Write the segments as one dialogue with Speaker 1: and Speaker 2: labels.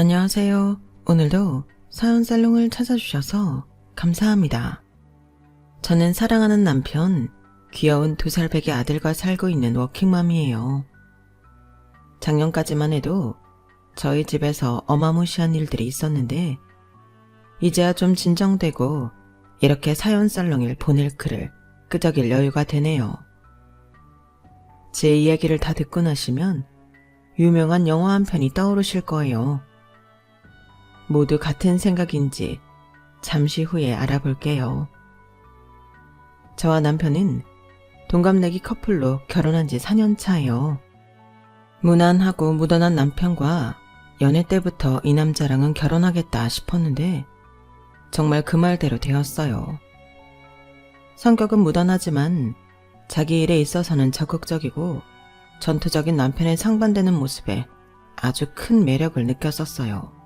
Speaker 1: 안녕하세요. 오늘도 사연 살롱을 찾아주셔서 감사합니다. 저는 사랑하는 남편, 귀여운 2살배기 아들과 살고 있는 워킹맘이에요. 작년까지만 해도 저희 집에서 어마무시한 일들이 있었는데 이제야 좀 진정되고 이렇게 사연 살롱을 보낼 글을 끄적일 여유가 되네요. 제 이야기를 다 듣고 나시면 유명한 영화 한 편이 떠오르실 거예요. 모두 같은 생각인지 잠시 후에 알아볼게요. 저와 남편은 동갑내기 커플로 결혼한 지 4년 차예요. 무난하고 무던한 남편과 연애 때부터 이 남자랑은 결혼하겠다 싶었는데 정말 그 말대로 되었어요. 성격은 무던하지만 자기 일에 있어서는 적극적이고 전투적인 남편의 상반되는 모습에 아주 큰 매력을 느꼈었어요.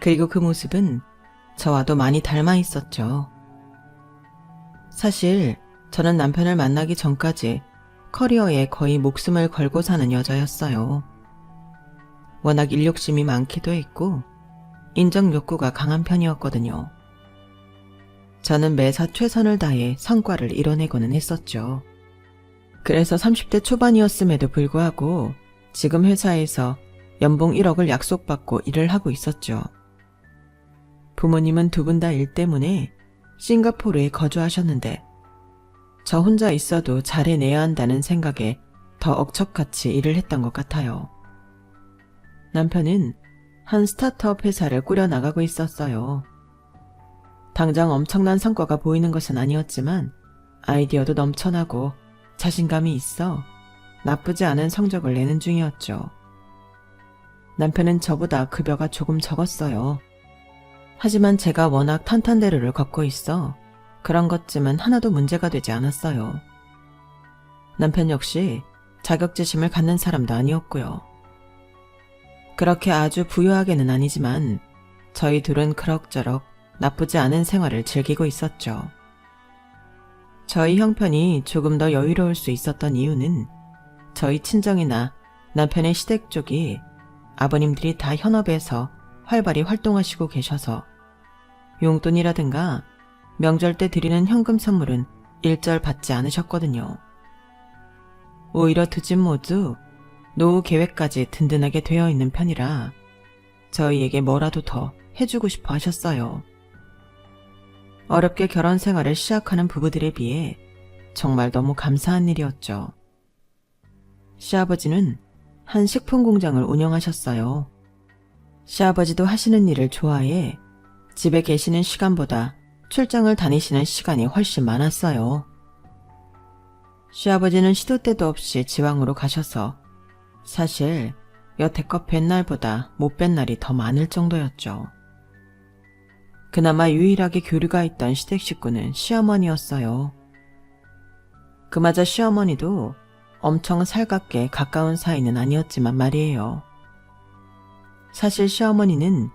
Speaker 1: 그리고 그 모습은 저와도 많이 닮아 있었죠. 사실 저는 남편을 만나기 전까지 커리어에 거의 목숨을 걸고 사는 여자였어요. 워낙 일욕심이 많기도 했고 인정 욕구가 강한 편이었거든요. 저는 매사 최선을 다해 성과를 이뤄내고는 했었죠. 그래서 30대 초반이었음에도 불구하고 지금 회사에서 연봉 1억을 약속받고 일을 하고 있었죠. 부모님은 두 분 다 일 때문에 싱가포르에 거주하셨는데 저 혼자 있어도 잘해내야 한다는 생각에 더 억척같이 일을 했던 것 같아요. 남편은 한 스타트업 회사를 꾸려나가고 있었어요. 당장 엄청난 성과가 보이는 것은 아니었지만 아이디어도 넘쳐나고 자신감이 있어 나쁘지 않은 성적을 내는 중이었죠. 남편은 저보다 급여가 조금 적었어요. 하지만 제가 워낙 탄탄대로를 걷고 있어 그런 것쯤은 하나도 문제가 되지 않았어요. 남편 역시 자격지심을 갖는 사람도 아니었고요. 그렇게 아주 부유하게는 아니지만 저희 둘은 그럭저럭 나쁘지 않은 생활을 즐기고 있었죠. 저희 형편이 조금 더 여유로울 수 있었던 이유는 저희 친정이나 남편의 시댁 쪽이 아버님들이 다 현업에서 활발히 활동하시고 계셔서 용돈이라든가 명절 때 드리는 현금 선물은 일절 받지 않으셨거든요. 오히려 두 집 모두 노후 계획까지 든든하게 되어 있는 편이라 저희에게 뭐라도 더 해주고 싶어 하셨어요. 어렵게 결혼 생활을 시작하는 부부들에 비해 정말 너무 감사한 일이었죠. 시아버지는 한 식품 공장을 운영하셨어요. 시아버지도 하시는 일을 좋아해 집에 계시는 시간보다 출장을 다니시는 시간이 훨씬 많았어요. 시아버지는 시도 때도 없이 지방으로 가셔서 사실 여태껏 뵌 날보다 못 뵌 날이 더 많을 정도였죠. 그나마 유일하게 교류가 있던 시댁 식구는 시어머니였어요. 그마저 시어머니도 엄청 살갑게 가까운 사이는 아니었지만 말이에요. 사실 시어머니는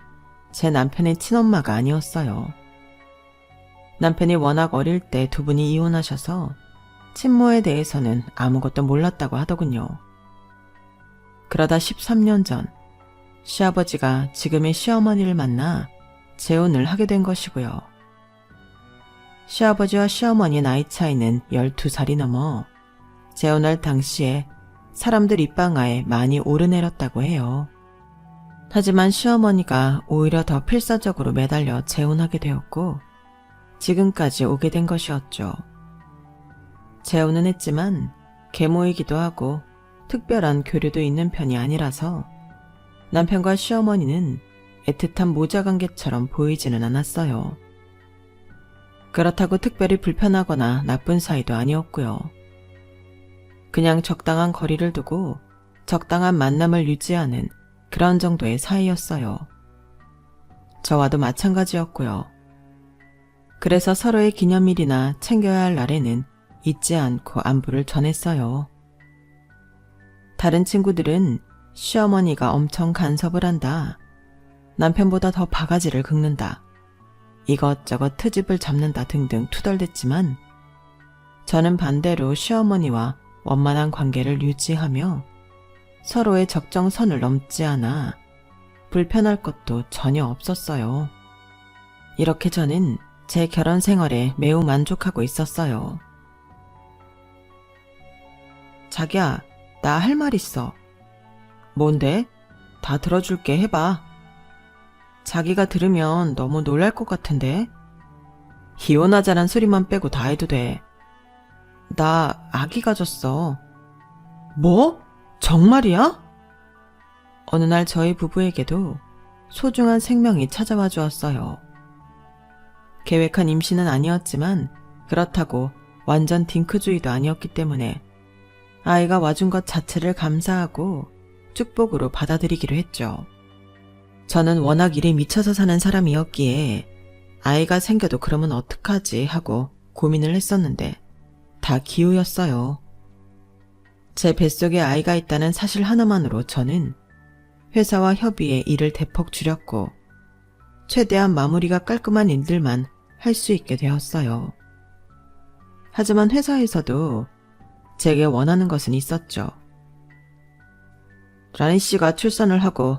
Speaker 1: 제 남편의 친엄마가 아니었어요. 남편이 워낙 어릴 때 두 분이 이혼하셔서 친모에 대해서는 아무것도 몰랐다고 하더군요. 그러다 13년 전 시아버지가 지금의 시어머니를 만나 재혼을 하게 된 것이고요. 시아버지와 시어머니의 나이 차이는 12살이 넘어 재혼할 당시에 사람들 입방아에 많이 오르내렸다고 해요. 하지만 시어머니가 오히려 더 필사적으로 매달려 재혼하게 되었고 지금까지 오게 된 것이었죠. 재혼은 했지만 계모이기도 하고 특별한 교류도 있는 편이 아니라서 남편과 시어머니는 애틋한 모자관계처럼 보이지는 않았어요. 그렇다고 특별히 불편하거나 나쁜 사이도 아니었고요. 그냥 적당한 거리를 두고 적당한 만남을 유지하는 그런 정도의 사이였어요. 저와도 마찬가지였고요. 그래서 서로의 기념일이나 챙겨야 할 날에는 잊지 않고 안부를 전했어요. 다른 친구들은 시어머니가 엄청 간섭을 한다, 남편보다 더 바가지를 긁는다, 이것저것 트집을 잡는다 등등 투덜댔지만 저는 반대로 시어머니와 원만한 관계를 유지하며 서로의 적정선을 넘지 않아 불편할 것도 전혀 없었어요. 이렇게 저는 제 결혼 생활에 매우 만족하고 있었어요. 자기야, 나 할 말 있어. 뭔데? 다 들어줄게, 해봐. 자기가 들으면 너무 놀랄 것 같은데? 이혼하자란 소리만 빼고 다 해도 돼. 나 아기 가졌어. 뭐? 정말이야? 어느 날 저희 부부에게도 소중한 생명이 찾아와 주었어요. 계획한 임신은 아니었지만 그렇다고 완전 딩크주의도 아니었기 때문에 아이가 와준 것 자체를 감사하고 축복으로 받아들이기로 했죠. 저는 워낙 일에 미쳐서 사는 사람이었기에 아이가 생겨도 그러면 어떡하지 하고 고민을 했었는데 다 기우였어요. 제 뱃속에 아이가 있다는 사실 하나만으로 저는 회사와 협의에 일을 대폭 줄였고 최대한 마무리가 깔끔한 일들만 할 수 있게 되었어요. 하지만 회사에서도 제게 원하는 것은 있었죠. 라니 씨가 출산을 하고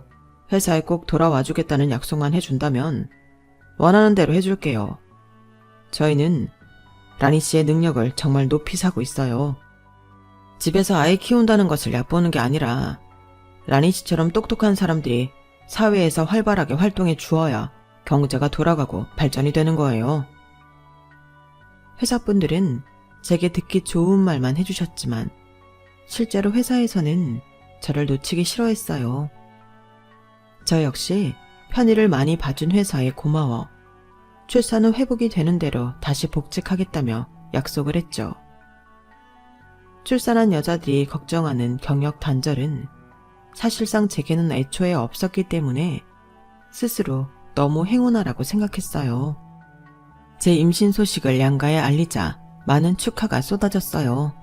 Speaker 1: 회사에 꼭 돌아와 주겠다는 약속만 해준다면 원하는 대로 해줄게요. 저희는 라니 씨의 능력을 정말 높이 사고 있어요. 집에서 아이 키운다는 것을 얕보는 게 아니라 라니 씨처럼 똑똑한 사람들이 사회에서 활발하게 활동해 주어야 경제가 돌아가고 발전이 되는 거예요. 회사분들은 제게 듣기 좋은 말만 해주셨지만 실제로 회사에서는 저를 놓치기 싫어했어요. 저 역시 편의를 많이 봐준 회사에 고마워 출산 후 회복이 되는 대로 다시 복직하겠다며 약속을 했죠. 출산한 여자들이 걱정하는 경력 단절은 사실상 제게는 애초에 없었기 때문에 스스로 너무 행운아라고 생각했어요. 제 임신 소식을 양가에 알리자 많은 축하가 쏟아졌어요.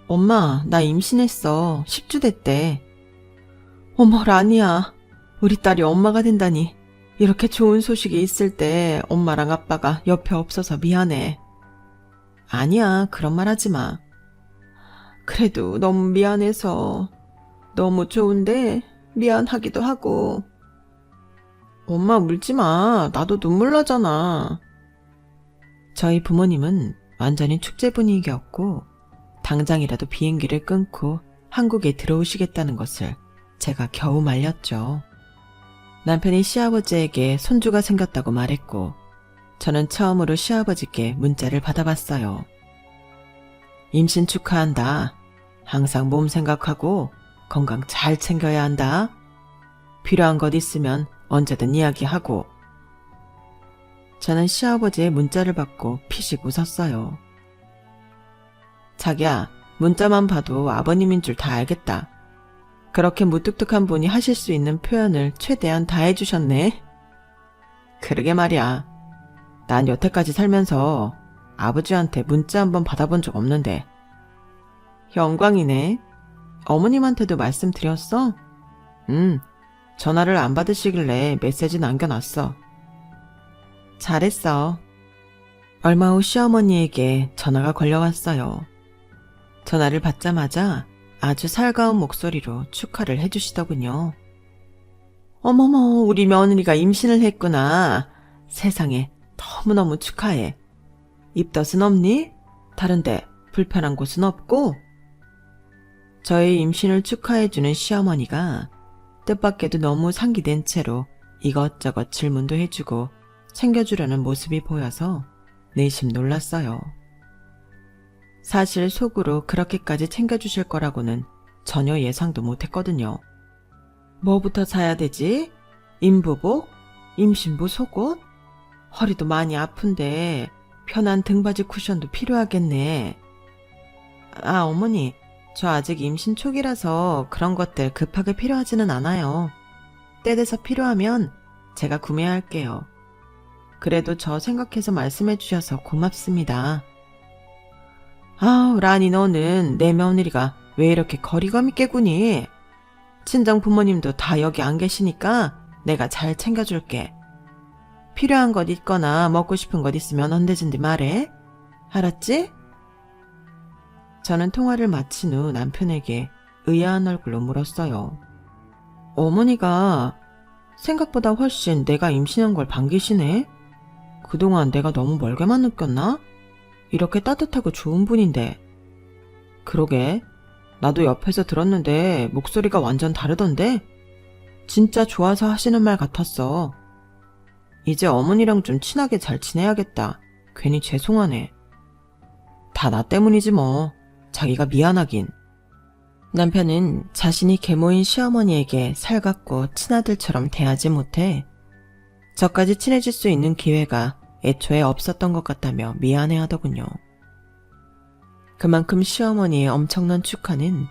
Speaker 1: 엄마, 나 임신했어. 10주 됐대. 어머, 라니야. 우리 딸이 엄마가 된다니. 이렇게 좋은 소식이 있을 때 엄마랑 아빠가 옆에 없어서 미안해. 아니야, 그런 말 하지 마. 그래도 너무 미안해서. 너무 좋은데 미안하기도 하고. 엄마 울지 마. 나도 눈물 나잖아. 저희 부모님은 완전히 축제 분위기였고 당장이라도 비행기를 끊고 한국에 들어오시겠다는 것을 제가 겨우 말렸죠. 남편이 시아버지에게 손주가 생겼다고 말했고 저는 처음으로 시아버지께 문자를 받아봤어요. 임신 축하한다. 항상 몸 생각하고 건강 잘 챙겨야 한다. 필요한 것 있으면 언제든 이야기하고. 저는 시아버지의 문자를 받고 피식 웃었어요. 자기야, 문자만 봐도 아버님인 줄 다 알겠다. 그렇게 무뚝뚝한 분이 하실 수 있는 표현을 최대한 다 해주셨네. 그러게 말이야. 난 여태까지 살면서 아버지한테 문자 한번 받아본 적 없는데. 영광이네. 어머님한테도 말씀드렸어? 전화를 안 받으시길래 메시지 남겨놨어. 잘했어. 얼마 후 시어머니에게 전화가 걸려왔어요. 전화를 받자마자 아주 살가운 목소리로 축하를 해주시더군요. 어머머, 우리 며느리가 임신을 했구나. 세상에, 너무너무 축하해. 입덧은 없니? 다른데 불편한 곳은 없고? 저의 임신을 축하해주는 시어머니가 뜻밖에도 너무 상기된 채로 이것저것 질문도 해주고 챙겨주려는 모습이 보여서 내심 놀랐어요. 사실 속으로 그렇게까지 챙겨주실 거라고는 전혀 예상도 못했거든요. 뭐부터 사야 되지? 임부복? 임신부 속옷? 허리도 많이 아픈데 편한 등받이 쿠션도 필요하겠네. 아, 어머니, 저 아직 임신 초기라서 그런 것들 급하게 필요하지는 않아요. 때 돼서 필요하면 제가 구매할게요. 그래도 저 생각해서 말씀해 주셔서 고맙습니다. 아우, 라니 너는 내 며느리가 왜 이렇게 거리감 있게 구니? 친정 부모님도 다 여기 안 계시니까 내가 잘 챙겨줄게. 필요한 것 있거나 먹고 싶은 것 있으면 언제든지 말해. 알았지? 저는 통화를 마친 후 남편에게 의아한 얼굴로 물었어요. 어머니가 생각보다 훨씬 내가 임신한 걸 반기시네? 그동안 내가 너무 멀게만 느꼈나? 이렇게 따뜻하고 좋은 분인데. 그러게, 나도 옆에서 들었는데 목소리가 완전 다르던데? 진짜 좋아서 하시는 말 같았어. 이제 어머니랑 좀 친하게 잘 지내야겠다. 괜히 죄송하네. 다 나 때문이지 뭐. 자기가 미안하긴. 남편은 자신이 계모인 시어머니에게 살갑고 친아들처럼 대하지 못해 저까지 친해질 수 있는 기회가 애초에 없었던 것 같다며 미안해하더군요. 그만큼 시어머니의 엄청난 축하는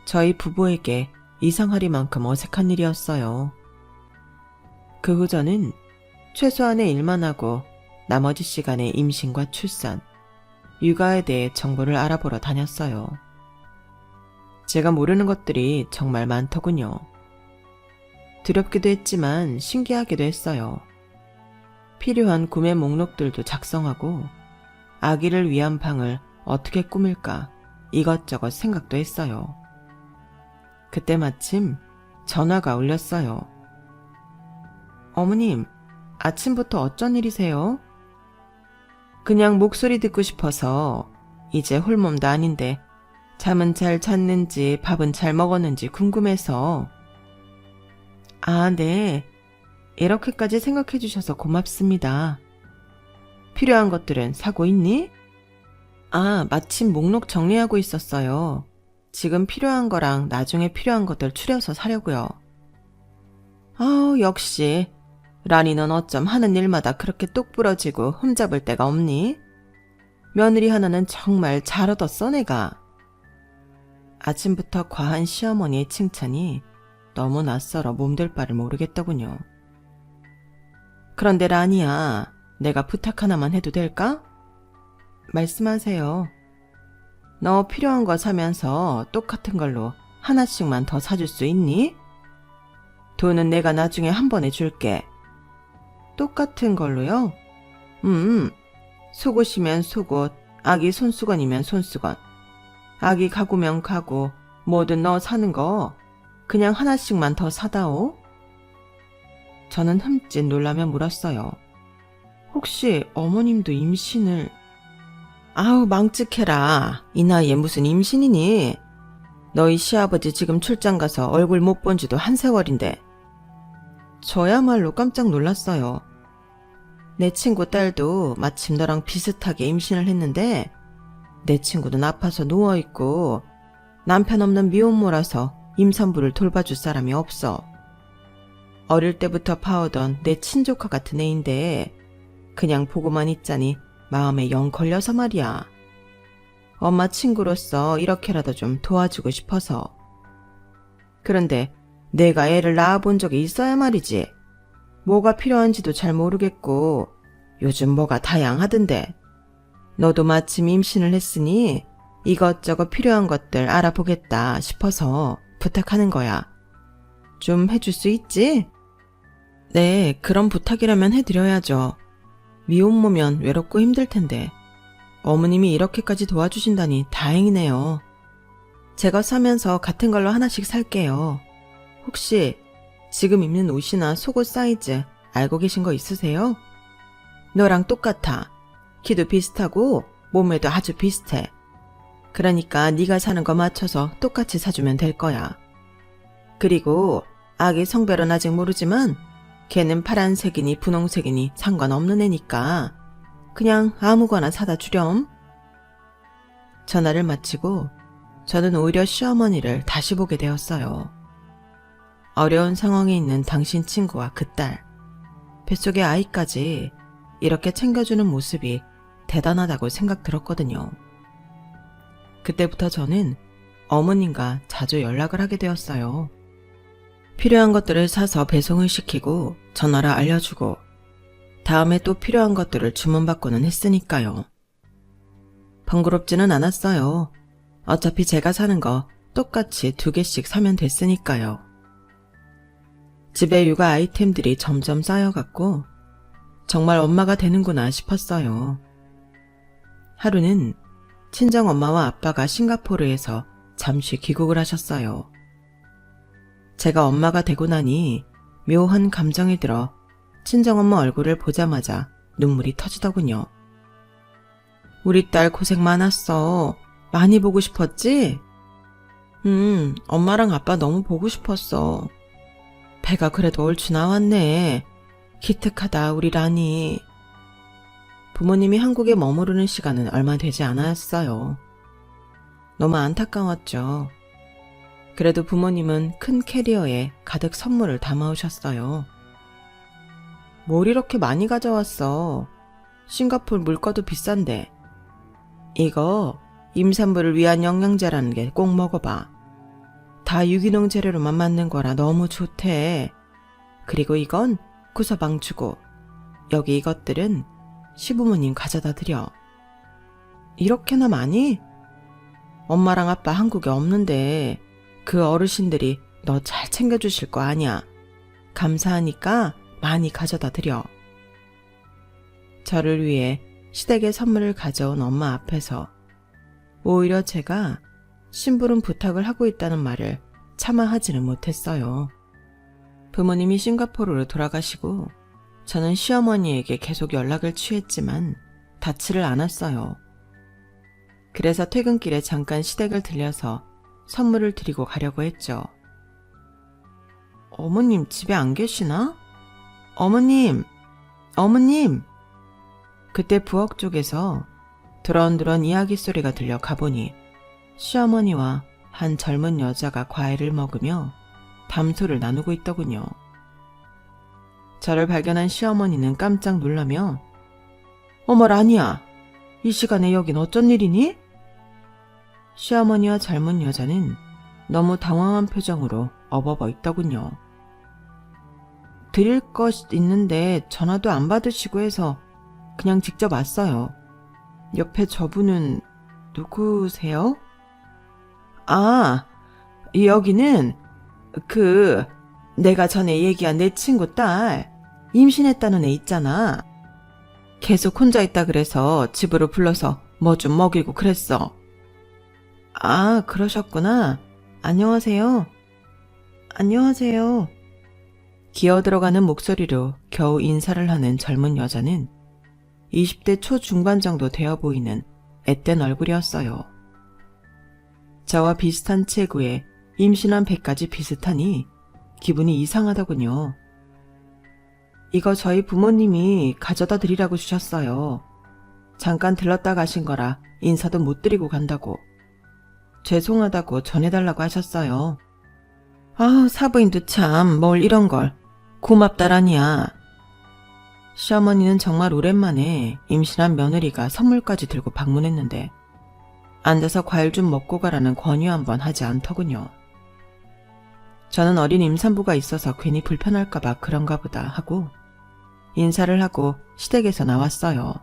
Speaker 1: 저희 부부에게 이상하리만큼 어색한 일이었어요. 그 후 저는 최소한의 일만 하고 나머지 시간에 임신과 출산, 육아에 대해 정보를 알아보러 다녔어요. 제가 모르는 것들이 정말 많더군요. 두렵기도 했지만 신기하기도 했어요. 필요한 구매 목록들도 작성하고 아기를 위한 방을 어떻게 꾸밀까 이것저것 생각도 했어요. 그때 마침 전화가 울렸어요. 어머님, 아침부터 어쩐 일이세요? 그냥 목소리 듣고 싶어서. 이제 홀몸도 아닌데 잠은 잘 잤는지 밥은 잘 먹었는지 궁금해서. 아, 네. 이렇게까지 생각해 주셔서 고맙습니다. 필요한 것들은 사고 있니? 아, 마침 목록 정리하고 있었어요. 지금 필요한 거랑 나중에 필요한 것들 추려서 사려고요. 아우, 역시 라니, 넌 어쩜 하는 일마다 그렇게 똑부러지고 흠잡을 데가 없니? 며느리 하나는 정말 잘 얻었어 내가. 아침부터 과한 시어머니의 칭찬이 너무 낯설어 몸둘 바를 모르겠더군요. 그런데 라니야, 내가 부탁 하나만 해도 될까? 말씀하세요. 너 필요한 거 사면서 똑같은 걸로 하나씩만 더 사줄 수 있니? 돈은 내가 나중에 한 번에 줄게. 똑같은 걸로요? 속옷이면 속옷, 아기 손수건이면 손수건, 아기 가구면 가구, 뭐든 너 사는 거 그냥 하나씩만 더 사다오. 저는 흠칫 놀라며 물었어요. 혹시 어머님도 임신을... 아우, 망측해라. 이 나이에 무슨 임신이니? 너희 시아버지 지금 출장 가서 얼굴 못 본 지도 한 세월인데. 저야말로 깜짝 놀랐어요. 내 친구 딸도 마침 너랑 비슷하게 임신을 했는데 내 친구는 아파서 누워있고 남편 없는 미혼모라서 임산부를 돌봐줄 사람이 없어. 어릴 때부터 봐오던 내 친조카 같은 애인데 그냥 보고만 있자니 마음에 영 걸려서 말이야. 엄마 친구로서 이렇게라도 좀 도와주고 싶어서. 그런데 내가 애를 낳아본 적이 있어야 말이지. 뭐가 필요한지도 잘 모르겠고 요즘 뭐가 다양하던데. 너도 마침 임신을 했으니 이것저것 필요한 것들 알아보겠다 싶어서 부탁하는 거야. 좀 해줄 수 있지? 네, 그런 부탁이라면 해드려야죠. 미혼모면 외롭고 힘들 텐데. 어머님이 이렇게까지 도와주신다니 다행이네요. 제가 사면서 같은 걸로 하나씩 살게요. 혹시 지금 입는 옷이나 속옷 사이즈 알고 계신 거 있으세요? 너랑 똑같아. 키도 비슷하고 몸매도 아주 비슷해. 그러니까 네가 사는 거 맞춰서 똑같이 사주면 될 거야. 그리고 아기 성별은 아직 모르지만 걔는 파란색이니 분홍색이니 상관없는 애니까 그냥 아무거나 사다 주렴. 전화를 마치고 저는 오히려 시어머니를 다시 보게 되었어요. 어려운 상황에 있는 당신 친구와 그 딸, 뱃속의 아이까지 이렇게 챙겨주는 모습이 대단하다고 생각 들었거든요. 그때부터 저는 어머님과 자주 연락을 하게 되었어요. 필요한 것들을 사서 배송을 시키고 전화를 알려주고 다음에 또 필요한 것들을 주문받고는 했으니까요. 번거롭지는 않았어요. 어차피 제가 사는 거 똑같이 2개씩 사면 됐으니까요. 집에 육아 아이템들이 점점 쌓여갔고 정말 엄마가 되는구나 싶었어요. 하루는 친정엄마와 아빠가 싱가포르에서 잠시 귀국을 하셨어요. 제가 엄마가 되고 나니 묘한 감정이 들어 친정엄마 얼굴을 보자마자 눈물이 터지더군요. 우리 딸 고생 많았어. 많이 보고 싶었지? 엄마랑 아빠 너무 보고 싶었어. 배가 그래도 얼추 나왔네. 기특하다 우리 라니. 부모님이 한국에 머무르는 시간은 얼마 되지 않았어요. 너무 안타까웠죠. 그래도 부모님은 큰 캐리어에 가득 선물을 담아오셨어요. 뭘 이렇게 많이 가져왔어. 싱가포르 물가도 비싼데. 이거 임산부를 위한 영양제라는 게 꼭 먹어봐. 다 유기농 재료로만 만든 거라 너무 좋대. 그리고 이건 구서방추고 여기 이것들은 시부모님 가져다 드려. 이렇게나 많이? 엄마랑 아빠 한국에 없는데 그 어르신들이 너 잘 챙겨주실 거 아니야. 감사하니까 많이 가져다 드려. 저를 위해 시댁에 선물을 가져온 엄마 앞에서 오히려 제가 심부름 부탁을 하고 있다는 말을 차마 하지는 못했어요. 부모님이 싱가포르로 돌아가시고 저는 시어머니에게 계속 연락을 취했지만 닿지를 않았어요. 그래서 퇴근길에 잠깐 시댁을 들려서 선물을 드리고 가려고 했죠. 어머님 집에 안 계시나? 어머님! 어머님! 그때 부엌 쪽에서 드런드런 이야기 소리가 들려 가보니 시어머니와 한 젊은 여자가 과일을 먹으며 담소를 나누고 있더군요. 저를 발견한 시어머니는 깜짝 놀라며 어머 라니야, 이 시간에 여긴 어쩐 일이니? 시어머니와 젊은 여자는 너무 당황한 표정으로 어버버 있더군요. 드릴 것 있는데 전화도 안 받으시고 해서 그냥 직접 왔어요. 옆에 저분은 누구세요? 아, 여기는 내가 전에 얘기한 내 친구 딸 임신했다는 애 있잖아. 계속 혼자 있다 그래서 집으로 불러서 뭐 좀 먹이고 그랬어. 아, 그러셨구나. 안녕하세요. 안녕하세요. 기어들어가는 목소리로 겨우 인사를 하는 젊은 여자는 20대 초중반 정도 되어 보이는 앳된 얼굴이었어요. 저와 비슷한 체구에 임신한 배까지 비슷하니 기분이 이상하더군요. 이거 저희 부모님이 가져다 드리라고 주셨어요. 잠깐 들렀다 가신 거라 인사도 못 드리고 간다고. 죄송하다고 전해달라고 하셨어요. 아우, 사부인도 참 뭘 이런 걸. 고맙다라니야. 시어머니는 정말 오랜만에 임신한 며느리가 선물까지 들고 방문했는데 앉아서 과일 좀 먹고 가라는 권유 한번 하지 않더군요. 저는 어린 임산부가 있어서 괜히 불편할까봐 그런가 보다 하고 인사를 하고 시댁에서 나왔어요.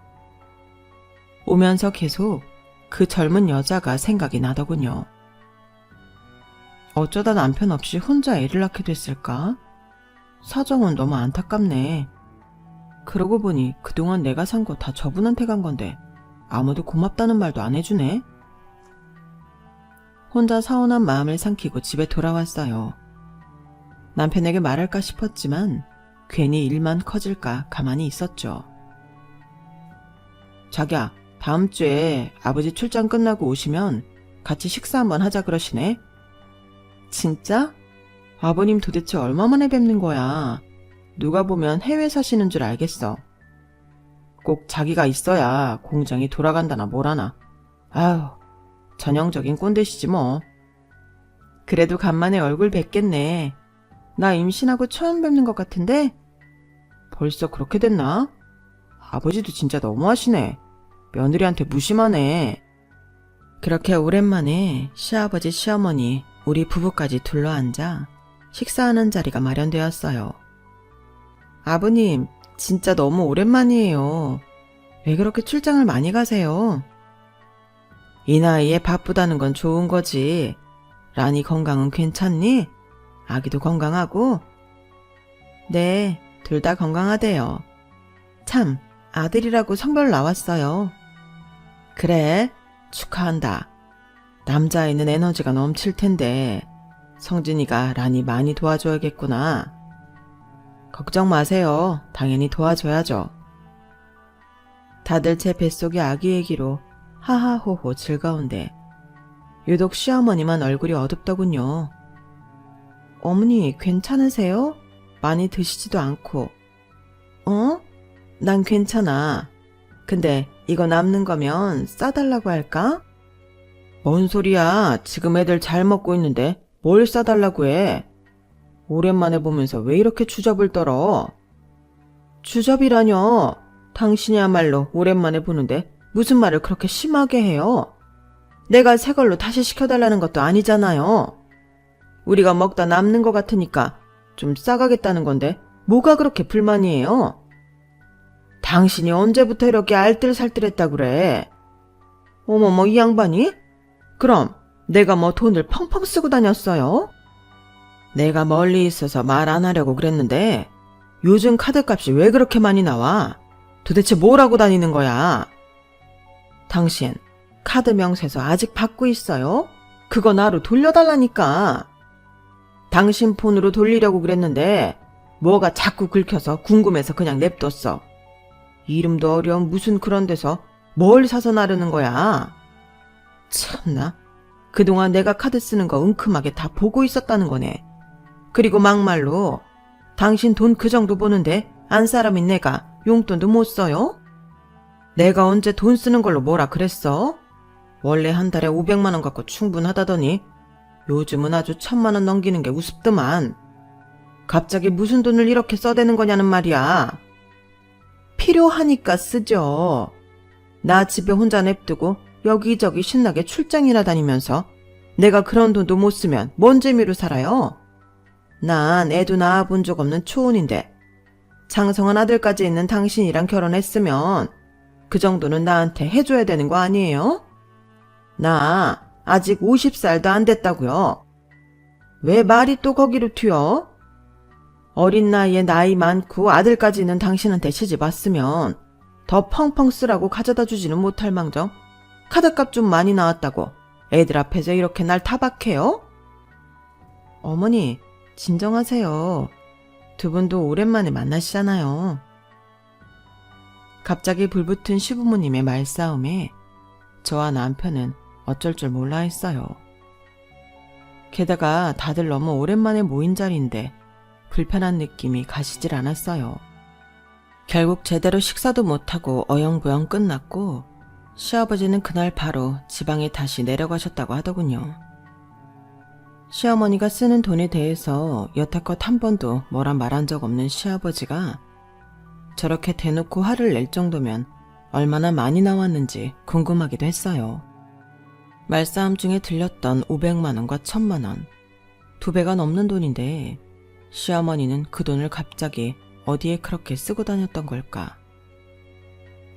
Speaker 1: 오면서 계속 그 젊은 여자가 생각이 나더군요. 어쩌다 남편 없이 혼자 애를 낳게 됐을까? 사정은 너무 안타깝네. 그러고 보니 그동안 내가 산 거 다 저분한테 간 건데 아무도 고맙다는 말도 안 해주네. 혼자 서운한 마음을 삼키고 집에 돌아왔어요. 남편에게 말할까 싶었지만 괜히 일만 커질까 가만히 있었죠. 자기야, 다음 주에 아버지 출장 끝나고 오시면 같이 식사 한번 하자 그러시네. 진짜? 아버님 도대체 얼마 만에 뵙는 거야. 누가 보면 해외 사시는 줄 알겠어. 꼭 자기가 있어야 공장이 돌아간다나 뭐라나. 아휴, 전형적인 꼰대시지 뭐. 그래도 간만에 얼굴 뵙겠네. 나 임신하고 처음 뵙는 것 같은데? 벌써 그렇게 됐나? 아버지도 진짜 너무하시네. 며느리한테 무심하네. 그렇게 오랜만에 시아버지 시어머니 우리 부부까지 둘러앉아 식사하는 자리가 마련되었어요. 아버님, 진짜 너무 오랜만이에요. 왜 그렇게 출장을 많이 가세요? 이 나이에 바쁘다는 건 좋은 거지. 라니 건강은 괜찮니? 아기도 건강하고? 네, 둘 다 건강하대요. 참, 아들이라고 성별 나왔어요. 그래, 축하한다. 남자아이는 에너지가 넘칠 텐데 성진이가 라니 많이 도와줘야겠구나. 걱정 마세요. 당연히 도와줘야죠. 다들 제 뱃속의 아기 얘기로 하하호호 즐거운데 유독 시어머니만 얼굴이 어둡더군요. 어머니 괜찮으세요? 많이 드시지도 않고. 어? 난 괜찮아. 근데 이거 남는 거면 싸달라고 할까? 뭔 소리야. 지금 애들 잘 먹고 있는데 뭘 싸달라고 해. 오랜만에 보면서 왜 이렇게 주접을 떨어? 주접이라뇨. 당신이야말로 오랜만에 보는데 무슨 말을 그렇게 심하게 해요? 내가 새 걸로 다시 시켜달라는 것도 아니잖아요. 우리가 먹다 남는 것 같으니까 좀 싸가겠다는 건데 뭐가 그렇게 불만이에요? 당신이 언제부터 이렇게 알뜰살뜰했다 그래? 어머머 이 양반이? 그럼 내가 뭐 돈을 펑펑 쓰고 다녔어요? 내가 멀리 있어서 말 안 하려고 그랬는데 요즘 카드값이 왜 그렇게 많이 나와? 도대체 뭘 하고 다니는 거야? 당신 카드 명세서 아직 받고 있어요? 그거 나로 돌려달라니까. 당신 폰으로 돌리려고 그랬는데 뭐가 자꾸 긁혀서 궁금해서 그냥 냅뒀어. 이름도 어려운 무슨 그런 데서 뭘 사서 나르는 거야? 참나. 그동안 내가 카드 쓰는 거 은큼하게 다 보고 있었다는 거네. 그리고 막말로 당신 돈 그 정도 보는데 안 사람인 내가 용돈도 못 써요? 내가 언제 돈 쓰는 걸로 뭐라 그랬어? 원래 한 달에 500만 원 갖고 충분하다더니 요즘은 아주 1000만 원 넘기는 게 우습더만. 갑자기 무슨 돈을 이렇게 써대는 거냐는 말이야. 필요하니까 쓰죠. 나 집에 혼자 냅두고 여기저기 신나게 출장이나 다니면서 내가 그런 돈도 못 쓰면 뭔 재미로 살아요? 난 애도 낳아본 적 없는 초혼인데 장성한 아들까지 있는 당신이랑 결혼했으면 그 정도는 나한테 해줘야 되는 거 아니에요? 나 아직 50살도 안 됐다고요. 왜 말이 또 거기로 튀어? 어린 나이에 나이 많고 아들까지 있는 당신한테 시집 왔으면 더 펑펑 쓰라고 가져다 주지는 못할 망정 카드값 좀 많이 나왔다고 애들 앞에서 이렇게 날 타박해요? 어머니 진정하세요. 두 분도 오랜만에 만나시잖아요. 갑자기 불붙은 시부모님의 말싸움에 저와 남편은 어쩔 줄 몰라 했어요. 게다가 다들 너무 오랜만에 모인 자리인데 불편한 느낌이 가시질 않았어요. 결국 제대로 식사도 못하고 어영부영 끝났고 시아버지는 그날 바로 지방에 다시 내려가셨다고 하더군요. 시어머니가 쓰는 돈에 대해서 여태껏 한 번도 뭐라 말한 적 없는 시아버지가 저렇게 대놓고 화를 낼 정도면 얼마나 많이 나왔는지 궁금하기도 했어요. 말싸움 중에 들렸던 500만 원과 1000만 원, 2배가 넘는 돈인데 시어머니는 그 돈을 갑자기 어디에 그렇게 쓰고 다녔던 걸까?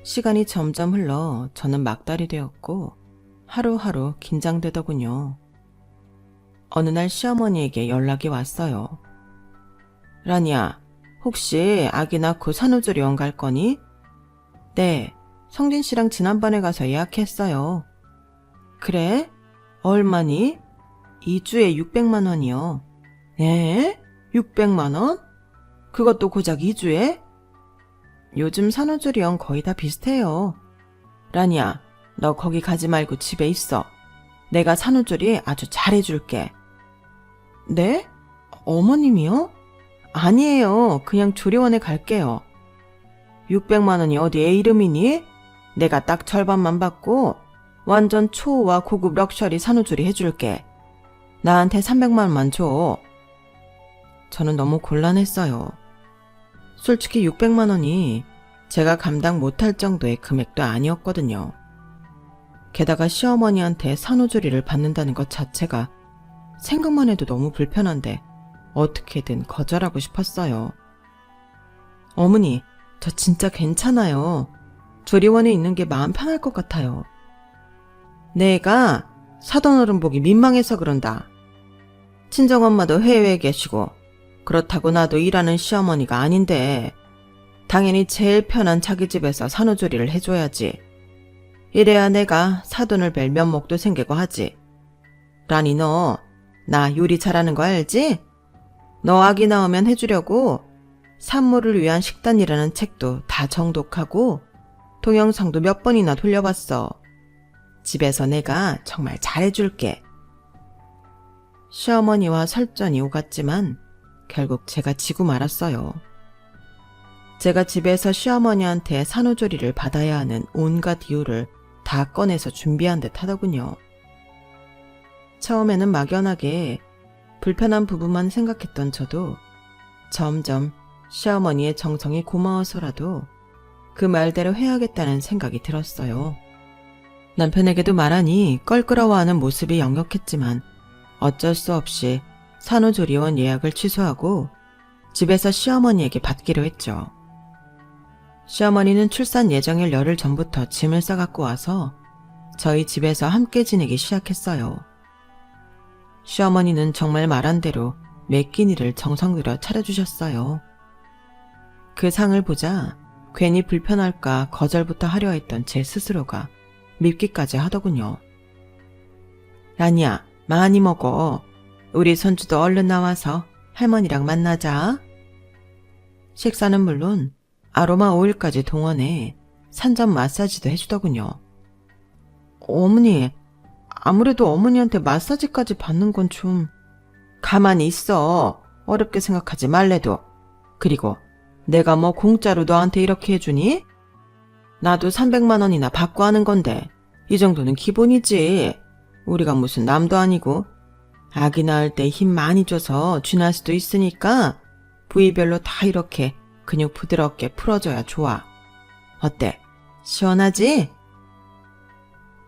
Speaker 1: 시간이 점점 흘러 저는 막달이 되었고 하루하루 긴장되더군요. 어느 날 시어머니에게 연락이 왔어요. 라니야, 혹시 아기 낳고 산후조리원 갈 거니? 네, 성진 씨랑 지난번에 가서 예약했어요. 그래? 얼마니? 2주에 600만 원이요. 네? 600만 원? 그것도 고작 2주에? 요즘 산후조리원 거의 다 비슷해요. 라니야, 너 거기 가지 말고 집에 있어. 내가 산후조리 아주 잘해줄게. 네? 어머님이요? 아니에요. 그냥 조리원에 갈게요. 600만 원이 어디 애 이름이니? 내가 딱 절반만 받고 완전 초호화 고급 럭셔리 산후조리 해줄게. 나한테 300만 원만 줘. 저는 너무 곤란했어요. 솔직히 600만 원이 제가 감당 못할 정도의 금액도 아니었거든요. 게다가 시어머니한테 산후조리를 받는다는 것 자체가 생각만 해도 너무 불편한데 어떻게든 거절하고 싶었어요. 어머니, 저 진짜 괜찮아요. 조리원에 있는 게 마음 편할 것 같아요. 내가 사돈어른 보기 민망해서 그런다. 친정엄마도 해외에 계시고 그렇다고 나도 일하는 시어머니가 아닌데 당연히 제일 편한 자기 집에서 산후조리를 해줘야지. 이래야 내가 사돈을 뵐 면목도 생기고 하지. 라니 너 나 요리 잘하는 거 알지? 너 아기 낳으면 해주려고 산모를 위한 식단이라는 책도 다 정독하고 동영상도 몇 번이나 돌려봤어. 집에서 내가 정말 잘해줄게. 시어머니와 설전이 오갔지만 결국 제가 지고 말았어요. 제가 집에서 시어머니한테 산후조리를 받아야 하는 온갖 이유를 다 꺼내서 준비한 듯 하더군요. 처음에는 막연하게 불편한 부분만 생각했던 저도 점점 시어머니의 정성이 고마워서라도 그 말대로 해야겠다는 생각이 들었어요. 남편에게도 말하니 껄끄러워하는 모습이 역력했지만 어쩔 수 없이 산후조리원 예약을 취소하고 집에서 시어머니에게 받기로 했죠. 시어머니는 출산 예정일 열흘 전부터 짐을 싸갖고 와서 저희 집에서 함께 지내기 시작했어요. 시어머니는 정말 말한 대로 매 끼니를 정성 들여 차려주셨어요. 그 상을 보자 괜히 불편할까 거절부터 하려 했던 제 스스로가 밉기까지 하더군요. 라니야, 많이 먹어. 우리 손주도 얼른 나와서 할머니랑 만나자. 식사는 물론 아로마 오일까지 동원해 산전 마사지도 해주더군요. 어머니, 아무래도 어머니한테 마사지까지 받는 건 좀... 가만히 있어. 어렵게 생각하지 말래도. 그리고 내가 뭐 공짜로 너한테 이렇게 해주니? 나도 300만 원이나 받고 하는 건데 이 정도는 기본이지. 우리가 무슨 남도 아니고. 아기 낳을 때 힘 많이 줘서 쥐날 수도 있으니까 부위별로 다 이렇게 근육 부드럽게 풀어줘야 좋아. 어때? 시원하지?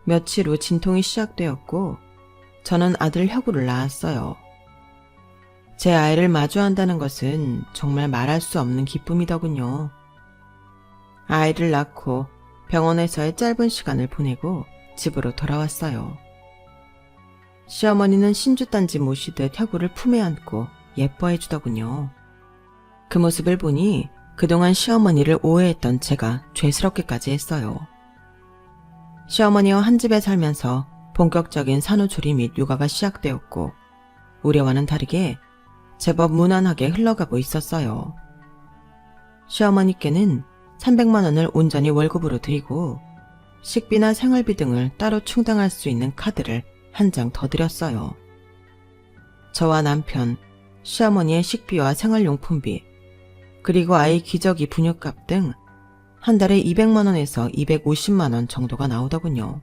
Speaker 1: 며칠 후 진통이 시작되었고 저는 아들 혁우를 낳았어요. 제 아이를 마주한다는 것은 정말 말할 수 없는 기쁨이더군요. 아이를 낳고 병원에서의 짧은 시간을 보내고 집으로 돌아왔어요. 시어머니는 신주단지 모시듯 혁우를 품에 안고 예뻐해 주더군요. 그 모습을 보니 그동안 시어머니를 오해했던 제가 죄스럽기까지 했어요. 시어머니와 한 집에 살면서 본격적인 산후조리 및 육아가 시작되었고 우려와는 다르게 제법 무난하게 흘러가고 있었어요. 시어머니께는 300만 원을 온전히 월급으로 드리고 식비나 생활비 등을 따로 충당할 수 있는 카드를 한 장 더 드렸어요. 저와 남편, 시어머니의 식비와 생활용품비, 그리고 아이 기저귀 분유값 등 한 달에 200만 원에서 250만 원 정도가 나오더군요.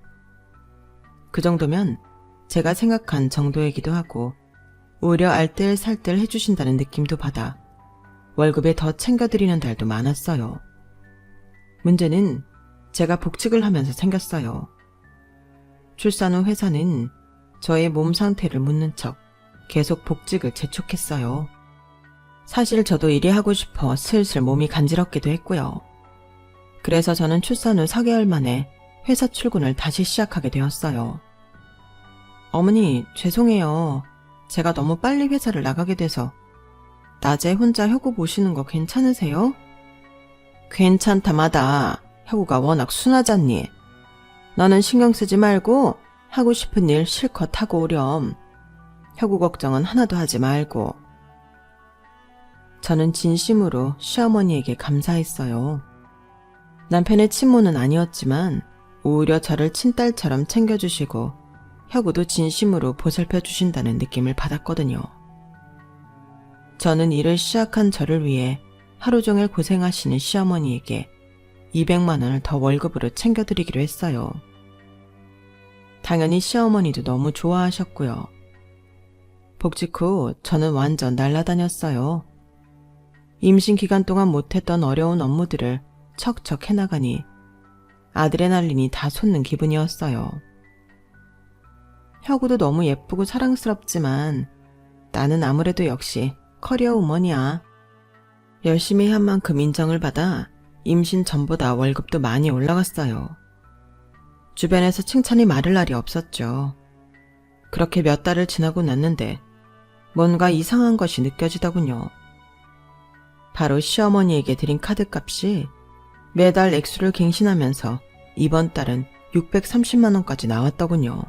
Speaker 1: 그 정도면 제가 생각한 정도이기도 하고 오히려 알뜰살뜰 해주신다는 느낌도 받아 월급에 더 챙겨드리는 달도 많았어요. 문제는 제가 복직을 하면서 생겼어요. 출산 후 회사는 저의 몸 상태를 묻는 척 계속 복직을 재촉했어요. 사실 저도 일이 하고 싶어 슬슬 몸이 간지럽기도 했고요. 그래서 저는 출산 후 4개월 만에 회사 출근을 다시 시작하게 되었어요. 어머니, 죄송해요. 제가 너무 빨리 회사를 나가게 돼서 낮에 혼자 혁우 보시는 거 괜찮으세요? 괜찮다마다. 혁우가 워낙 순하잖니. 너는 신경 쓰지 말고 하고 싶은 일 실컷 하고 오렴. 혁우 걱정은 하나도 하지 말고. 저는 진심으로 시어머니에게 감사했어요. 남편의 친모는 아니었지만 오히려 저를 친딸처럼 챙겨주시고 혁우도 진심으로 보살펴 주신다는 느낌을 받았거든요. 저는 일을 시작한 저를 위해 하루 종일 고생하시는 시어머니에게 200만 원을 더 월급으로 챙겨드리기로 했어요. 당연히 시어머니도 너무 좋아하셨고요. 복직 후 저는 완전 날아다녔어요. 임신 기간 동안 못했던 어려운 업무들을 척척 해나가니 아드레날린이 다 솟는 기분이었어요. 혁우도 너무 예쁘고 사랑스럽지만 나는 아무래도 역시 커리어 우먼이야. 열심히 한 만큼 인정을 받아 임신 전보다 월급도 많이 올라갔어요. 주변에서 칭찬이 마를 날이 없었죠. 그렇게 몇 달을 지나고 났는데 뭔가 이상한 것이 느껴지더군요. 바로 시어머니에게 드린 카드값이 매달 액수를 갱신하면서 이번 달은 630만 원까지 나왔더군요.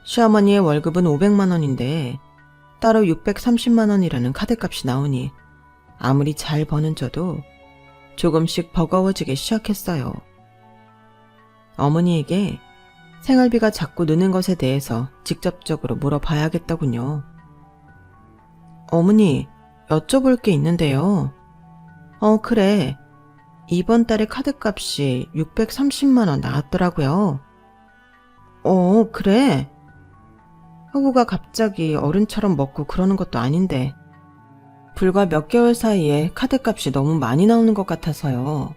Speaker 1: 시어머니의 월급은 500만 원인데 따로 630만 원이라는 카드값이 나오니 아무리 잘 버는 저도 조금씩 버거워지기 시작했어요. 어머니에게 생활비가 자꾸 느는 것에 대해서 직접적으로 물어봐야겠더군요. 어머니, 여쭤볼 게 있는데요. 그래. 이번 달에 카드값이 630만 원 나왔더라고요. 그래. 혁우가 갑자기 어른처럼 먹고 그러는 것도 아닌데 불과 몇 개월 사이에 카드값이 너무 많이 나오는 것 같아서요.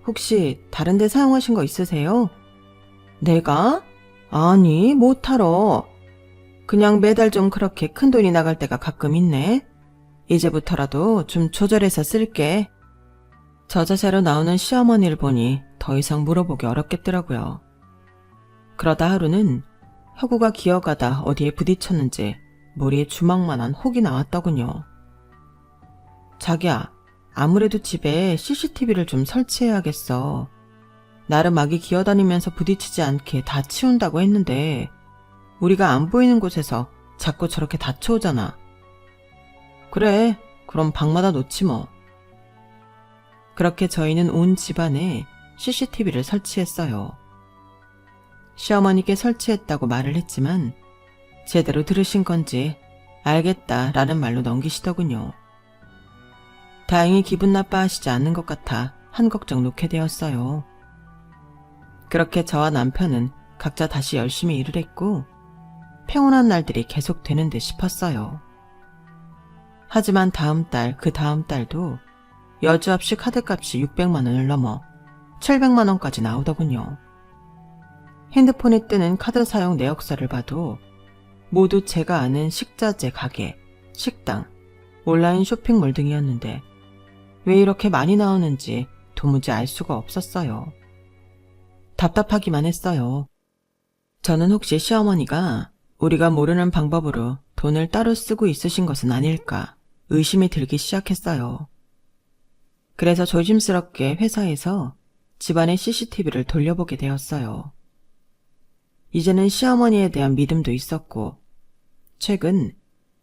Speaker 1: 혹시 다른 데 사용하신 거 있으세요? 내가? 아니, 못하러. 그냥 매달 좀 그렇게 큰 돈이 나갈 때가 가끔 있네. 이제부터라도 좀 조절해서 쓸게. 저 자세로 나오는 시어머니를 보니 더 이상 물어보기 어렵겠더라고요. 그러다 하루는 혁우가 기어가다 어디에 부딪혔는지 머리에 주먹만한 혹이 나왔더군요. 자기야, 아무래도 집에 CCTV를 좀 설치해야겠어. 나름 아기 기어다니면서 부딪히지 않게 다 치운다고 했는데 우리가 안 보이는 곳에서 자꾸 저렇게 다쳐오잖아. 그래, 그럼 방마다 놓지 뭐. 그렇게 저희는 온 집안에 CCTV를 설치했어요. 시어머니께 설치했다고 말을 했지만 제대로 들으신 건지 알겠다라는 말로 넘기시더군요. 다행히 기분 나빠하시지 않는 것 같아 한 걱정 놓게 되었어요. 그렇게 저와 남편은 각자 다시 열심히 일을 했고 평온한 날들이 계속되는 듯 싶었어요. 하지만 다음 달, 그 다음 달도 여주없이 카드값이 600만 원을 넘어 700만 원까지 나오더군요. 핸드폰에 뜨는 카드 사용 내역서를 봐도 모두 제가 아는 식자재 가게, 식당, 온라인 쇼핑몰 등이었는데 왜 이렇게 많이 나오는지 도무지 알 수가 없었어요. 답답하기만 했어요. 저는 혹시 시어머니가 우리가 모르는 방법으로 돈을 따로 쓰고 있으신 것은 아닐까 의심이 들기 시작했어요. 그래서 조심스럽게 회사에서 집안의 CCTV를 돌려보게 되었어요. 이제는 시어머니에 대한 믿음도 있었고 최근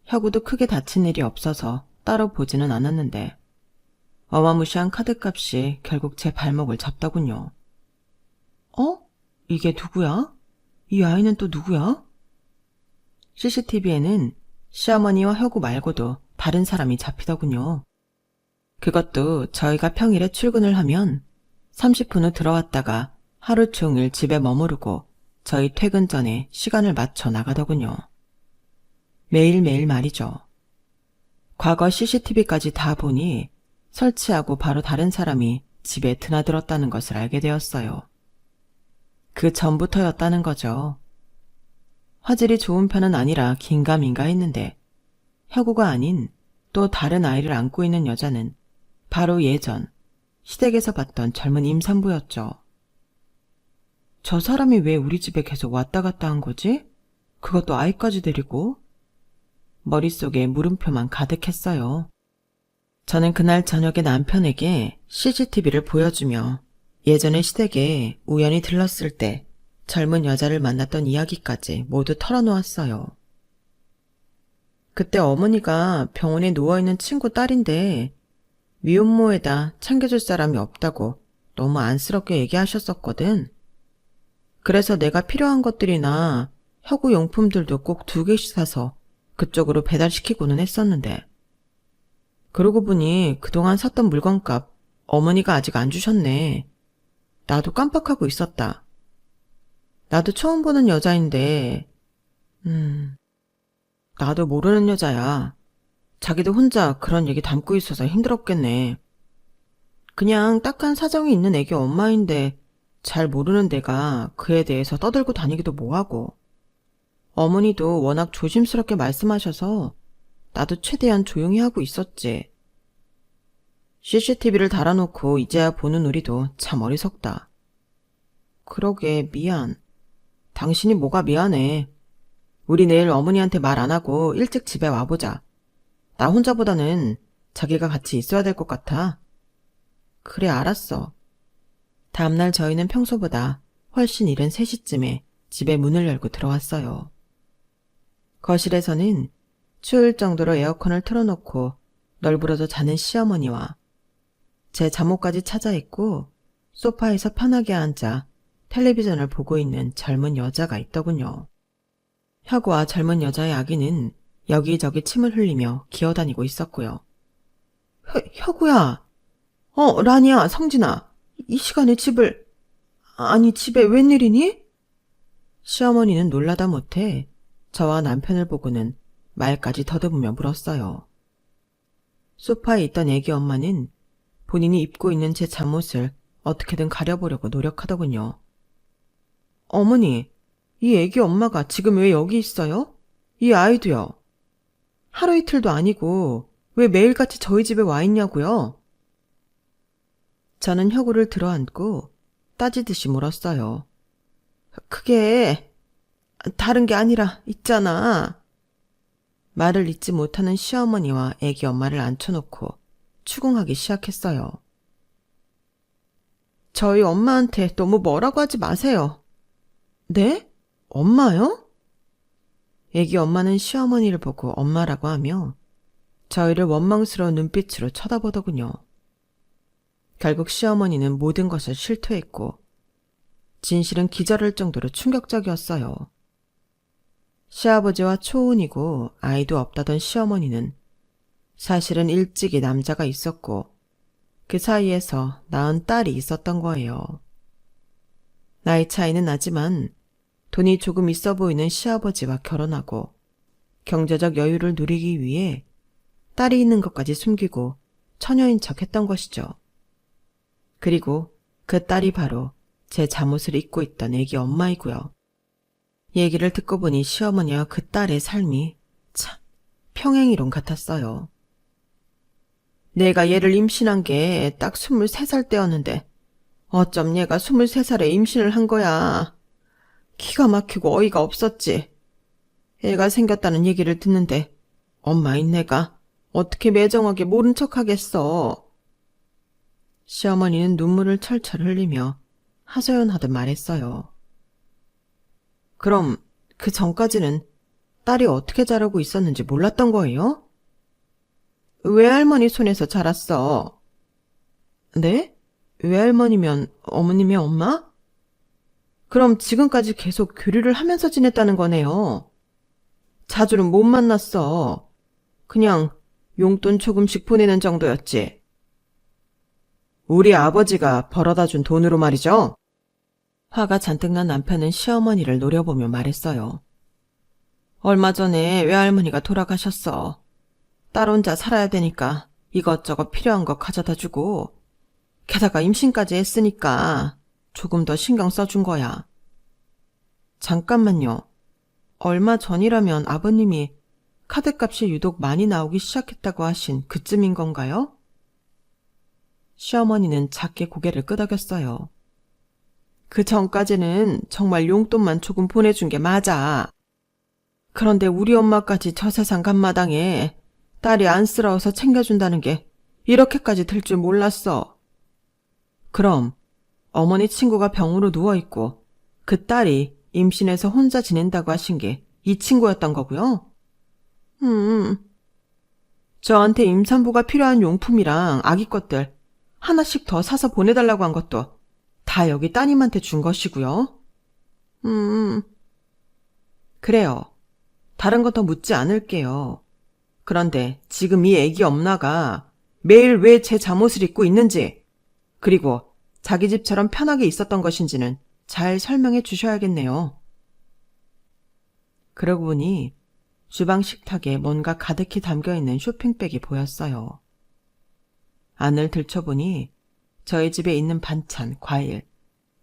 Speaker 1: 혁우도 크게 다친 일이 없어서 따로 보지는 않았는데 어마무시한 카드값이 결국 제 발목을 잡더군요. 이게 누구야? 이 아이는 또 누구야? CCTV에는 시어머니와 혁우 말고도 다른 사람이 잡히더군요. 그것도 저희가 평일에 출근을 하면 30분 후 들어왔다가 하루 종일 집에 머무르고 저희 퇴근 전에 시간을 맞춰 나가더군요. 매일매일 말이죠. 과거 CCTV까지 다 보니 설치하고 바로 다른 사람이 집에 드나들었다는 것을 알게 되었어요. 그 전부터였다는 거죠. 화질이 좋은 편은 아니라 긴가민가 했는데 혁우가 아닌 또 다른 아이를 안고 있는 여자는 바로 예전 시댁에서 봤던 젊은 임산부였죠. 저 사람이 왜 우리 집에 계속 왔다 갔다 한 거지? 그것도 아이까지 데리고? 머릿속에 물음표만 가득했어요. 저는 그날 저녁에 남편에게 CCTV를 보여주며 예전에 시댁에 우연히 들렀을 때 젊은 여자를 만났던 이야기까지 모두 털어놓았어요. 그때 어머니가 병원에 누워있는 친구 딸인데 미혼모에다 챙겨줄 사람이 없다고 너무 안쓰럽게 얘기하셨었거든. 그래서 내가 필요한 것들이나 혁우 용품들도 꼭 2개씩 사서 그쪽으로 배달시키고는 했었는데 그러고 보니 그동안 샀던 물건값 어머니가 아직 안 주셨네. 나도 깜빡하고 있었다. 나도 처음 보는 여자인데 나도 모르는 여자야. 자기도 혼자 그런 얘기 담고 있어서 힘들었겠네. 그냥 딱한 사정이 있는 애기 엄마인데 잘 모르는 내가 그에 대해서 떠들고 다니기도 뭐하고. 어머니도 워낙 조심스럽게 말씀하셔서 나도 최대한 조용히 하고 있었지. CCTV를 달아놓고 이제야 보는 우리도 참 어리석다. 그러게 미안. 당신이 뭐가 미안해. 우리 내일 어머니한테 말 안 하고 일찍 집에 와보자. 나 혼자보다는 자기가 같이 있어야 될 것 같아. 그래, 알았어. 다음날 저희는 평소보다 훨씬 이른 3시쯤에 집에 문을 열고 들어왔어요. 거실에서는 추울 정도로 에어컨을 틀어놓고 널브러져 자는 시어머니와 제 잠옷까지 찾아 입고 소파에서 편하게 앉아 텔레비전을 보고 있는 젊은 여자가 있더군요. 혁우와 젊은 여자의 아기는 여기저기 침을 흘리며 기어다니고 있었고요. 혁우야! 라니야, 성진아. 이 시간에 집에 웬일이니? 시어머니는 놀라다 못해 저와 남편을 보고는 말까지 더듬으며 물었어요. 소파에 있던 애기 엄마는 본인이 입고 있는 제 잠옷을 어떻게든 가려보려고 노력하더군요. 어머니, 이 애기 엄마가 지금 왜 여기 있어요? 이 아이도요. 하루 이틀도 아니고 왜 매일같이 저희 집에 와 있냐고요? 저는 혁우를 들어안고 따지듯이 물었어요. 그게 다른 게 아니라 있잖아. 말을 잇지 못하는 시어머니와 애기 엄마를 앉혀놓고 추궁하기 시작했어요. 저희 엄마한테 너무 뭐라고 하지 마세요. 네? 엄마요? 애기 엄마는 시어머니를 보고 엄마라고 하며 저희를 원망스러운 눈빛으로 쳐다보더군요. 결국 시어머니는 모든 것을 실토했고 진실은 기절할 정도로 충격적이었어요. 시아버지와 초혼이고 아이도 없다던 시어머니는 사실은 일찍이 남자가 있었고 그 사이에서 낳은 딸이 있었던 거예요. 나이 차이는 나지만 돈이 조금 있어 보이는 시아버지와 결혼하고 경제적 여유를 누리기 위해 딸이 있는 것까지 숨기고 처녀인 척 했던 것이죠. 그리고 그 딸이 바로 제 잠옷을 입고 있던 애기 엄마이고요. 얘기를 듣고 보니 시어머니와 그 딸의 삶이 참 평행이론 같았어요. 내가 얘를 임신한 게 딱 23살 때였는데 어쩜 얘가 23살에 임신을 한 거야. 기가 막히고 어이가 없었지. 애가 생겼다는 얘기를 듣는데 엄마인 내가 어떻게 매정하게 모른 척하겠어. 시어머니는 눈물을 철철 흘리며 하소연하듯 말했어요. 그럼 그 전까지는 딸이 어떻게 자라고 있었는지 몰랐던 거예요? 외할머니 손에서 자랐어. 네? 외할머니면 어머님의 엄마? 그럼 지금까지 계속 교류를 하면서 지냈다는 거네요. 자주는 못 만났어. 그냥 용돈 조금씩 보내는 정도였지. 우리 아버지가 벌어다 준 돈으로 말이죠. 화가 잔뜩 난 남편은 시어머니를 노려보며 말했어요. 얼마 전에 외할머니가 돌아가셨어. 딸 혼자 살아야 되니까 이것저것 필요한 거 가져다 주고 게다가 임신까지 했으니까 조금 더 신경 써준 거야. 잠깐만요. 얼마 전이라면 아버님이 카드값이 유독 많이 나오기 시작했다고 하신 그쯤인 건가요? 시어머니는 작게 고개를 끄덕였어요. 그 전까지는 정말 용돈만 조금 보내준 게 맞아. 그런데 우리 엄마까지 저 세상 간마당에 딸이 안쓰러워서 챙겨준다는 게 이렇게까지 될 줄 몰랐어. 그럼 어머니 친구가 병으로 누워있고 그 딸이 임신해서 혼자 지낸다고 하신 게 이 친구였던 거고요? 저한테 임산부가 필요한 용품이랑 아기 것들 하나씩 더 사서 보내달라고 한 것도 다 여기 따님한테 준 것이고요. 그래요. 다른 건 더 묻지 않을게요. 그런데 지금 이 애기 엄마가 매일 왜 제 잠옷을 입고 있는지, 그리고 자기 집처럼 편하게 있었던 것인지는 잘 설명해 주셔야겠네요. 그러고 보니 주방 식탁에 뭔가 가득히 담겨있는 쇼핑백이 보였어요. 안을 들춰보니 저희 집에 있는 반찬, 과일,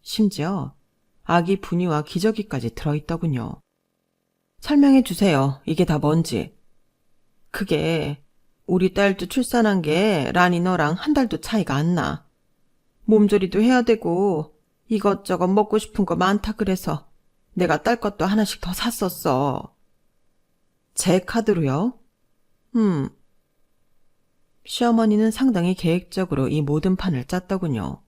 Speaker 1: 심지어 아기 분유와 기저귀까지 들어있더군요. 설명해 주세요. 이게 다 뭔지. 그게 우리 딸도 출산한 게 라니 너랑 한 달도 차이가 안 나. 몸조리도 해야 되고 이것저것 먹고 싶은 거 많다 그래서 내가 딸 것도 하나씩 더 샀었어. 제 카드로요? 시어머니는 상당히 계획적으로 이 모든 판을 짰더군요.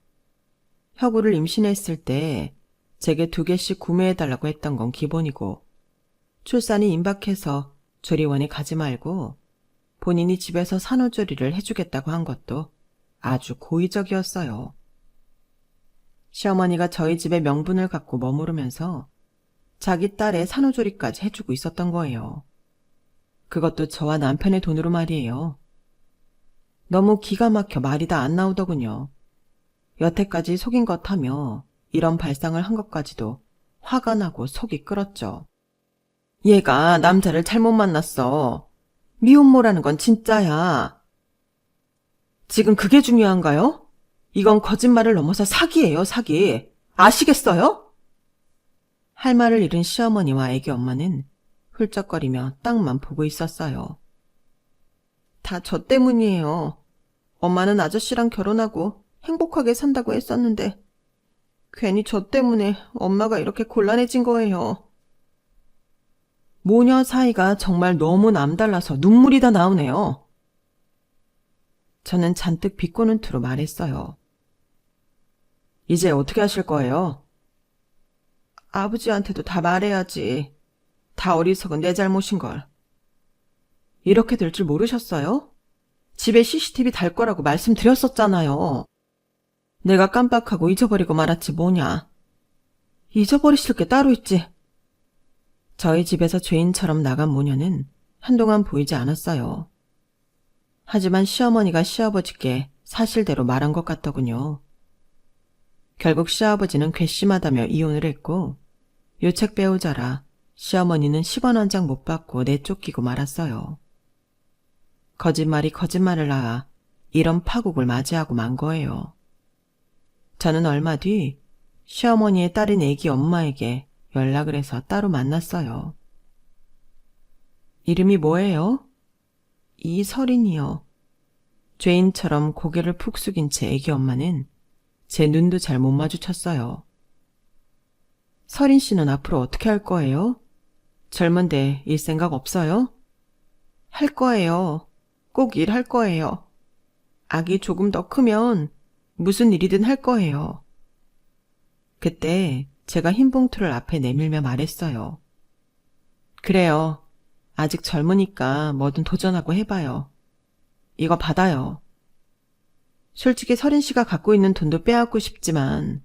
Speaker 1: 혁우를 임신했을 때 제게 2개씩 구매해달라고 했던 건 기본이고 출산이 임박해서 조리원에 가지 말고 본인이 집에서 산후조리를 해주겠다고 한 것도 아주 고의적이었어요. 시어머니가 저희 집의 명분을 갖고 머무르면서 자기 딸의 산후조리까지 해주고 있었던 거예요. 그것도 저와 남편의 돈으로 말이에요. 너무 기가 막혀 말이 다 안 나오더군요. 여태까지 속인 것 하며 이런 발상을 한 것까지도 화가 나고 속이 끓었죠. 얘가 남자를 잘못 만났어. 미혼모라는 건 진짜야. 지금 그게 중요한가요? 이건 거짓말을 넘어서 사기예요, 사기. 아시겠어요? 할 말을 잃은 시어머니와 애기 엄마는 훌쩍거리며 땅만 보고 있었어요. 다 저 때문이에요. 엄마는 아저씨랑 결혼하고 행복하게 산다고 했었는데 괜히 저 때문에 엄마가 이렇게 곤란해진 거예요. 모녀 사이가 정말 너무 남달라서 눈물이 다 나오네요. 저는 잔뜩 비꼬는 투로 말했어요. 이제 어떻게 하실 거예요? 아버지한테도 다 말해야지. 다 어리석은 내 잘못인걸. 이렇게 될 줄 모르셨어요? 집에 CCTV 달 거라고 말씀드렸었잖아요. 내가 깜빡하고 잊어버리고 말았지 뭐냐. 잊어버리실 게 따로 있지. 저희 집에서 죄인처럼 나간 모녀는 한동안 보이지 않았어요. 하지만 시어머니가 시아버지께 사실대로 말한 것 같더군요. 결국 시아버지는 괘씸하다며 이혼을 했고 요책 배우자라 시어머니는 10원 한 장 못 받고 내쫓기고 말았어요. 거짓말이 거짓말을 낳아 이런 파국을 맞이하고 만 거예요. 저는 얼마 뒤 시어머니의 딸인 애기 엄마에게 연락을 해서 따로 만났어요. 이름이 뭐예요? 이설인이요. 죄인처럼 고개를 푹 숙인 채 애기 엄마는 제 눈도 잘 못 마주쳤어요. 설인 씨는 앞으로 어떻게 할 거예요? 젊은데 일 생각 없어요? 할 거예요. 꼭 일할 거예요. 아기 조금 더 크면 무슨 일이든 할 거예요. 그때 제가 흰 봉투를 앞에 내밀며 말했어요. 그래요. 아직 젊으니까 뭐든 도전하고 해봐요. 이거 받아요. 솔직히 설인 씨가 갖고 있는 돈도 빼앗고 싶지만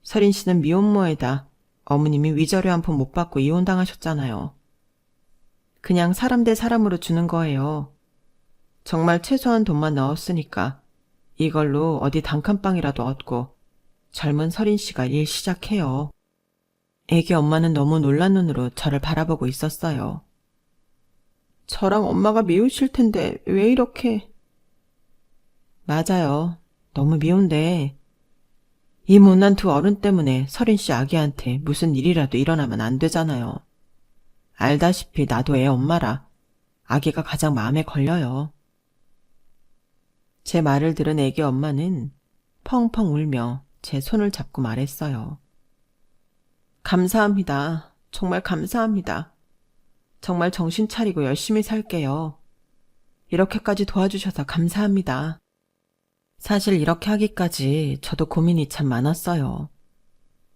Speaker 1: 설인 씨는 미혼모에다 어머님이 위자료 한 푼 못 받고 이혼당하셨잖아요. 그냥 사람 대 사람으로 주는 거예요. 정말 최소한 돈만 넣었으니까 이걸로 어디 단칸방이라도 얻고 젊은 설인 씨가 일 시작해요. 애기 엄마는 너무 놀란 눈으로 저를 바라보고 있었어요. 저랑 엄마가 미우실 텐데 왜 이렇게... 맞아요. 너무 미운데 이 못난 두 어른 때문에 설인 씨 아기한테 무슨 일이라도 일어나면 안 되잖아요. 알다시피 나도 애 엄마라 아기가 가장 마음에 걸려요. 제 말을 들은 애기 엄마는 펑펑 울며 제 손을 잡고 말했어요. 감사합니다. 정말 감사합니다. 정말 정신 차리고 열심히 살게요. 이렇게까지 도와주셔서 감사합니다. 사실 이렇게 하기까지 저도 고민이 참 많았어요.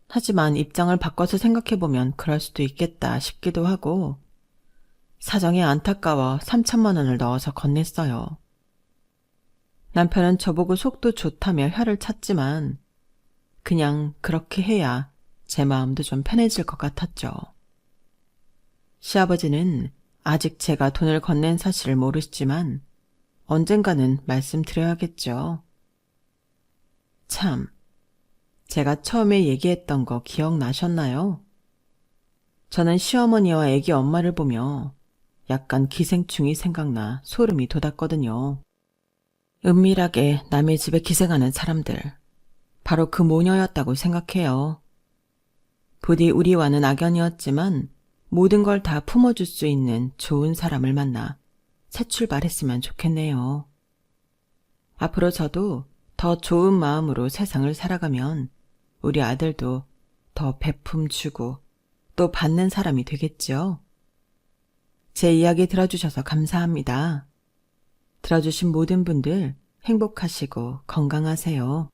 Speaker 1: 하지만 입장을 바꿔서 생각해보면 그럴 수도 있겠다 싶기도 하고 사정이 안타까워 3천만 원을 넣어서 건넸어요. 남편은 저보고 속도 좋다며 혀를 찼지만 그냥 그렇게 해야 제 마음도 좀 편해질 것 같았죠. 시아버지는 아직 제가 돈을 건넨 사실을 모르시지만 언젠가는 말씀드려야겠죠. 참, 제가 처음에 얘기했던 거 기억나셨나요? 저는 시어머니와 애기 엄마를 보며 약간 기생충이 생각나 소름이 돋았거든요. 은밀하게 남의 집에 기생하는 사람들, 바로 그 모녀였다고 생각해요. 부디 우리와는 악연이었지만 모든 걸 다 품어줄 수 있는 좋은 사람을 만나 새 출발했으면 좋겠네요. 앞으로 저도 더 좋은 마음으로 세상을 살아가면 우리 아들도 더 베품 주고 또 받는 사람이 되겠죠. 제 이야기 들어주셔서 감사합니다. 들어주신 모든 분들 행복하시고 건강하세요.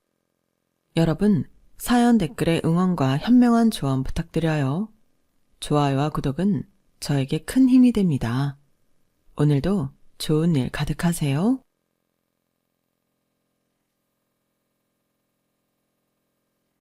Speaker 1: 여러분, 사연 댓글에 응원과 현명한 조언 부탁드려요. 좋아요와 구독은 저에게 큰 힘이 됩니다. 오늘도 좋은 일 가득하세요.